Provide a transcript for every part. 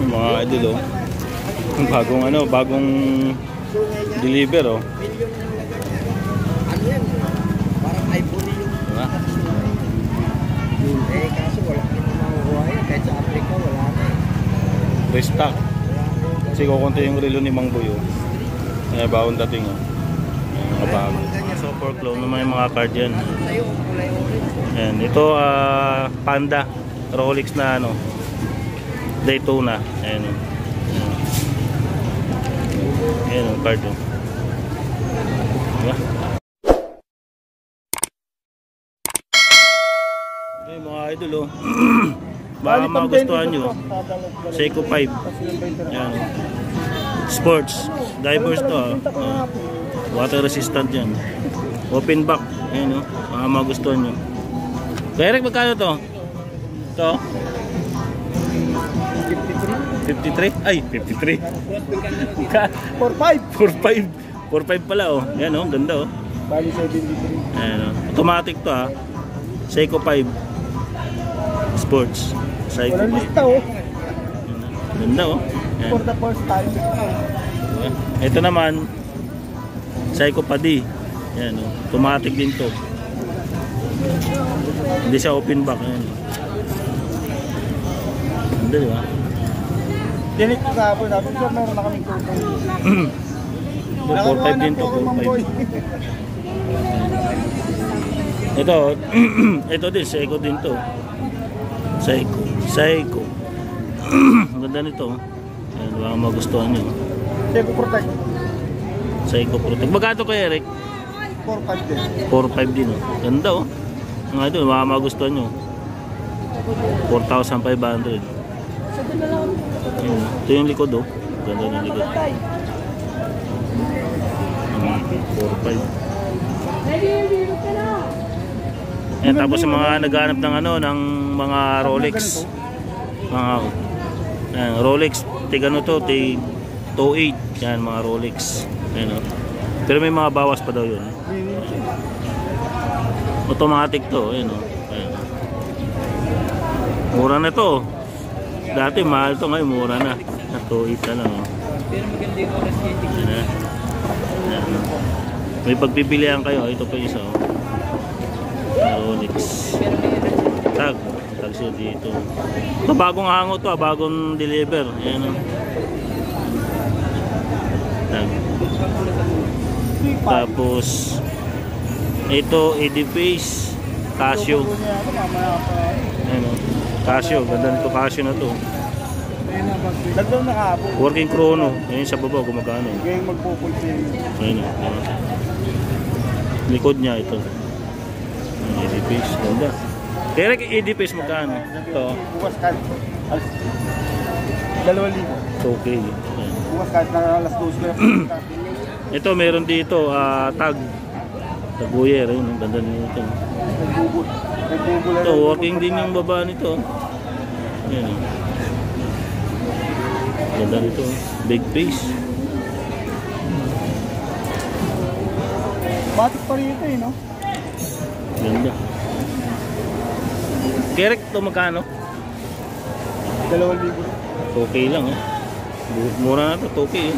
Mga idol, oh. Bagong ano, bagong deliver, oh. Ano yan? Parang iPhone yung kaso wala ka na makukuha yan. Kahit sa Africa wala na Restock. Kasi kukunti yung relo ni Mang Boy, oh. Ay, bagong dating, oh. Mga bago. Super clone naman yung mga card yan. Ayan, ito Panda Rolex na ano, Daytona. Ayan, oh. Ayan ang card, oh. Diba? Okay, mga idol, oh. Baka magustuhan nyo Seiko 5. Ayan, oh. Sports divers to, oh. Water resistant yan. Open back. Ayan, oh. Baka magustuhan nyo. Kaya Eric, magkano to? Ito 53? Ay, 53. 4.5. 4.5 pala, oh. Ayan, oh, ganda, oh. Bali 73. Ayan, oh. Automatic to, ha. Seiko 5 Sports. Seiko 5. Walang lista, oh. Ganda, oh. Ayan. For the first time. Ito naman Seiko Padi. Ayan, oh. Automatic din to. Hindi siya open back. Ayan. Ganda, di ba? Tinik ko kahapon natin. Sir, meron na kaming total. 4.5 din to. 4.5. Ito din, Seiko din to. Seiko. Ang ganda nito. Ayan, baka magustuhan nyo. Seiko Protect. Seiko Protect. Magkano kay Eric? 4.5 din. 4.5 din, oh. Ganda, oh. Nga ito, baka magustuhan nyo. 4,500. Ayan, ito yung likod, oh. Ganda ng likod. 4.5. Ayan, tapos sa mga naghanap ng ano, ng mga Rolex. Mga ayan, Rolex, tigano to, 2.8. Yan, mga Rolex. Ayan, oh. Pero may mga bawas pa daw yun. Automatic to. Ayan, oh. Ayan. Mura na to. Dati mahal to, ngayon mura na. 2.8 na lang, oh. Ayan, ayan, oh. May pagpipilian kayo. Ito pa isa, oh. Rolex. Tag siya dito. Ito bagong hango to, bagong deliver. Ayan, oh. Tag. Tapos ito Edifice Casio. Ayan, oh. Casio, ganda nito Casio na to. Working chrono. Ayan sa baba gumagano. Ayan, oh. Likod niya ito. Edifice, ganda. Kaya Edifice magkano? Ito. Bukas kahit 2,000. Okay. Bukas kahit na alas 12. Ito meron dito Taguyer, ayun, ang ganda nito. Ito, working din yung baba nito. Ayan, oh. Ganda nito, big face. Batik pa rito, eh, no? Ganda. Kerek to magkano? 2,000. Okay lang, oh. Mura na to, okay, eh.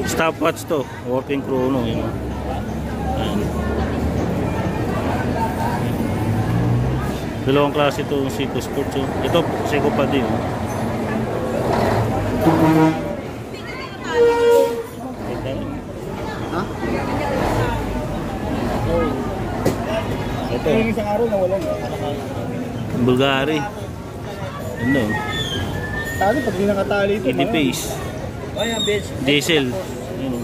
Stopwatch to, working chrono, yun. Ayan. Dalawang klase ito, Seiko Sports, oh. Ito, Seiko pa din, oh. Ha? Ito, yung isang araw na walang. Bulgari. Ano? Tali, pag di nakatali ito. Edifice. Diesel. Ayun.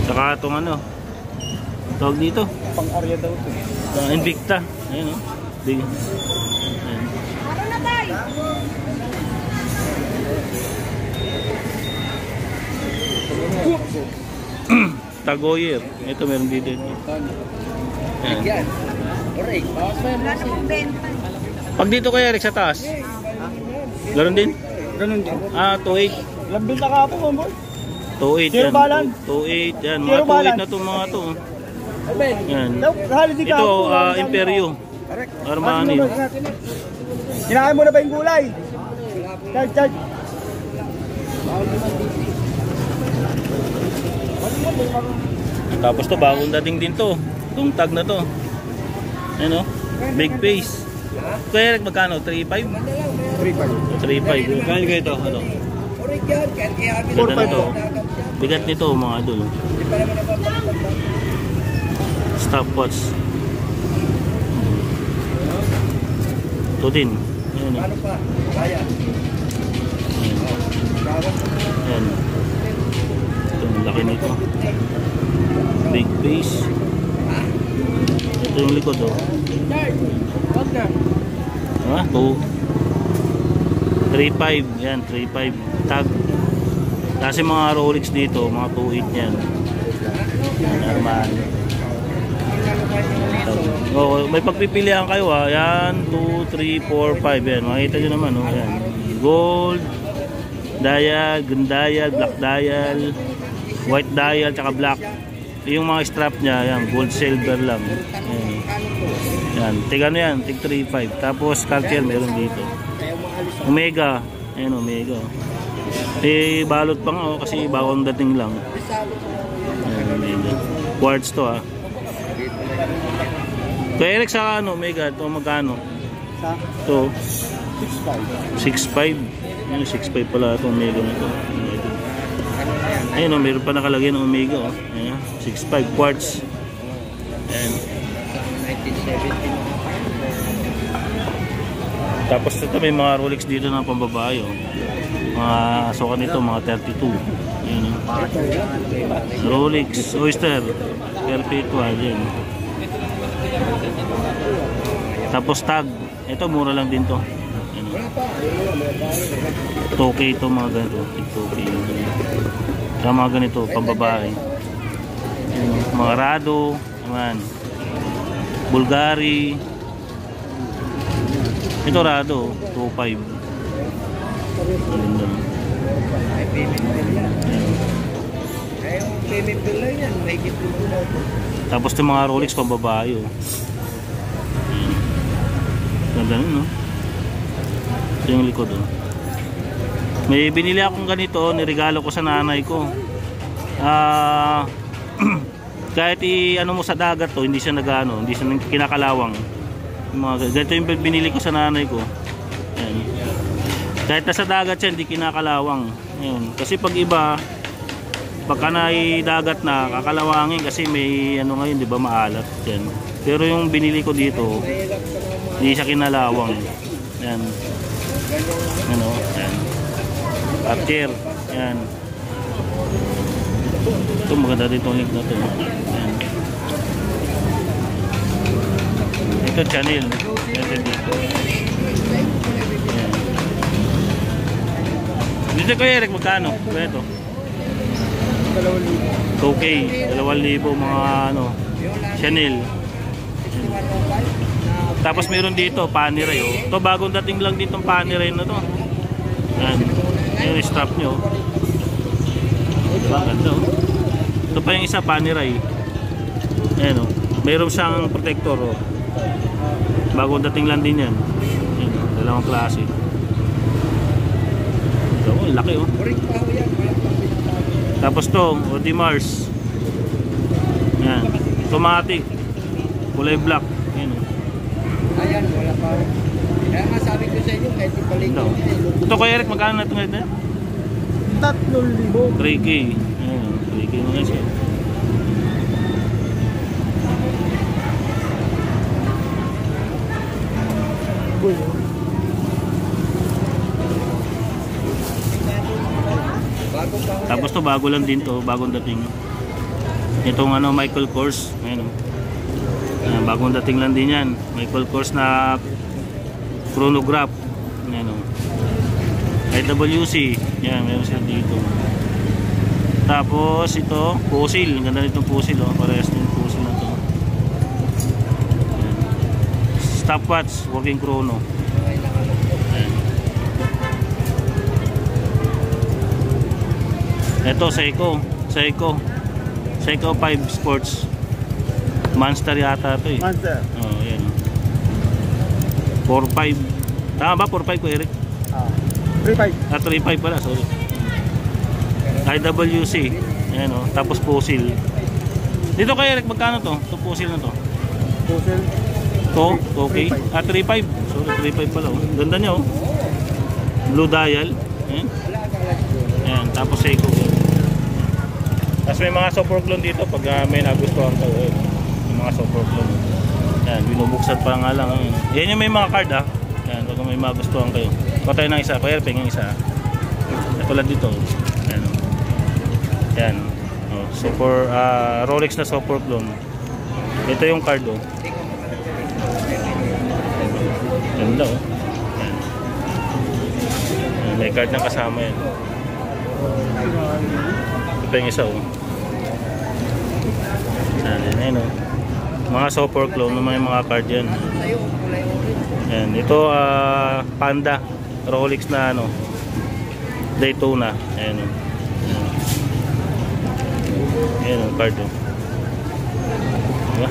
Saka itong ano, tawag dito, Pang-area daw ito. Invicta. Ayun, oh. Big. Ayun. Tagoyer. Ito meron dito. Ayan. Pag dito kaya Eric sa taas, ganoon din? Ganun din. 2.8. Lambing na ka po, boy. 2.8 Zero yan. balance. 2.8 yan. Zero Mga 2.8 balance. na itong mga to. Yan. Holiday ka Ito, po. Imperio. Armani. Kinain mo na ba yung gulay? Charge. Tapos to, bagong dating din to. Itong tag na to. Ano? Big face. Kaya magkano? 3.5? 3.5. Kaya kayo ito? Ano? Ganda na to. Bigat nito mga idol. Stopwatch. Ito din. Ayan. Ayan. Ito ang laki nito. Big face. Ito yung likod oh. Ha? 3.5. Yan, 3.5 tag. Kasi mga Rolex dito, mga 2.8 yan. Normal. Oh, may pagpipilian kayo ha. Yan, 2, 3, 4, 5. Yan, makita nyo naman oh. Yan. Gold, dial, green dial, black dial, white dial, tsaka black. Yung mga strap nya, yan, gold silver lang. Yan. Yan, tig ano yan, tig 3.5. Tapos Cartier meron dito. Omega, ayan Omega. Eh, balot pa nga kasi bagong dating lang. Ayan, Omega. Quartz to ha. Kaya Eric sa ano, Omega, ito magkano? Ito 6.5. Ayan, 6.5 pala ito, Omega na ito. Ayan o, meron pa nakalagay ng Omega o. Ayan, 6.5 quartz. Ayan. Tapos ito may mga Rolex dito na pambabae o. Mga sukat nito, mga 32. Ayan o. Rolex Oyster Perpetual. Ayan. Tapos tag. Ito mura lang din to. Ayan o. 2K ito mga ganito. 2K. Sa mga ganito, pambabae. Mga Rado, naman. Bulgari. Ito Rado, 2.5. Ganda. Tapos yung mga Rolex pambabae. Ganda nun, no? Ito yung likod, oh. May binili akong ganito, niregalo ko sa nanay ko. Kahit ano mo sa dagat to, hindi siya nagano, hindi siya kinakalawang. Ganito yung binili ko sa nanay ko. Ayan. Kahit nasa dagat siya, hindi kinakalawang. Ayan. Kasi pag iba, pagka dagat na, kakalawangin kasi may ano ngayon, di ba, maalat. Ayan. Pero yung binili ko dito, hindi siya kinalawang. Ayan. Ano, ayan. Cartier. Ayan. Ito maganda dito ang link na ito. Ayan. Ito Chanel. Ito dito. Ayan. Dito ko Eric, magkano? Ito 2K, 2,000 mga ano Chanel. Ayan. Tapos meron dito Panerai oh. Ito bagong dating lang dito Panerai na to. Ayan. Yung strap nyo. Diba? Ganda oh. Ito pa yung isa Panerai. Ayan oh. Mayroon siyang protector oh. Bagong dating lang din yan. Ayan oh. Dalawang klase. Ito oh. Laki oh. Tapos to Audemars. Ayan. Automatic. Kulay black. Ayan oh. Ayan, wala pa. Kaya nga sabi ko sa inyo, kahit ibalik ko. Ito kay Eric, magkano na ito ngayon? 3,000. 3K. Ayan, 3K mga siya. Tapos to bago lang din to, bagong dating. Itong ano Michael Kors, ayan oh. Bagong dating lang din yan. Michael Kors na chronograph. Ayan o. IWC. Yan, meron sila dito. Tapos ito, Fossil. Ang ganda nitong Fossil o. Parehas din Fossil na ito. Ayan. Stopwatch, working chrono. Ayan. Ito, Seiko 5 Sports. Monster yata ito eh. Monster. Oh, ayan. 4.5. Tama ba? 4.5 ko, Eric? 3.5. 3.5 pala, sorry. IWC. Ayan o. Tapos Fossil. Dito kay Eric, magkano to? Ito Fossil na to. Puzzle. To? Okay. 3.5. Sorry, 3.5 pala o. Ganda niya o. Blue dial. Ayan. Ayan. Tapos Seiko. Tapos may mga super clone dito pag may nagustuhan kayo. Ayan. May mga super clone. Ayan. Binubuksan pa nga lang. Ayan. Yan yung may mga card ah. Ayan. Pag may magustuhan kayo. Patay ng isa. Kaya ping yung isa. Tulad dito. Ayan. Ayan. Oh, super Rolex na super clone. Ito yung card oh. Ganda oh. Ayan. Ayan, may card na kasama yan. Ito yung isa oh. Ayan oh. Mga super clone na may mga card yan. Ayan. Ito Panda Rolex na ano Daytona. Ayan oh. Ayan ang card oh. Diba?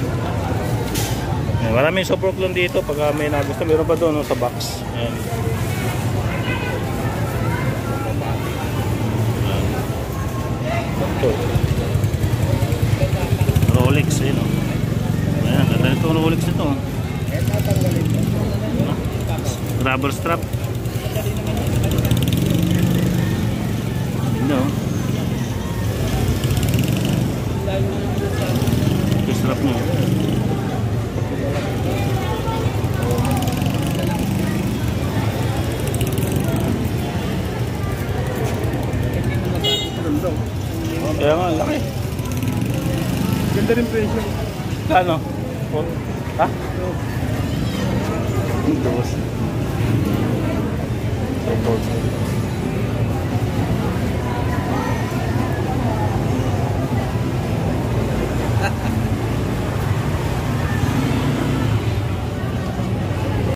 Ayan, maraming super clone dito pag may nagusto. Meron pa doon oh, sa box. Ayan. Ito Rolex ayan oh. Ayan, ganda itong Rolex ito oh. Rubber strap. Ganda oh. Ito strap nyo. Kaya nga, laki. Ganda rin presyo. Kano? Ha? Dos.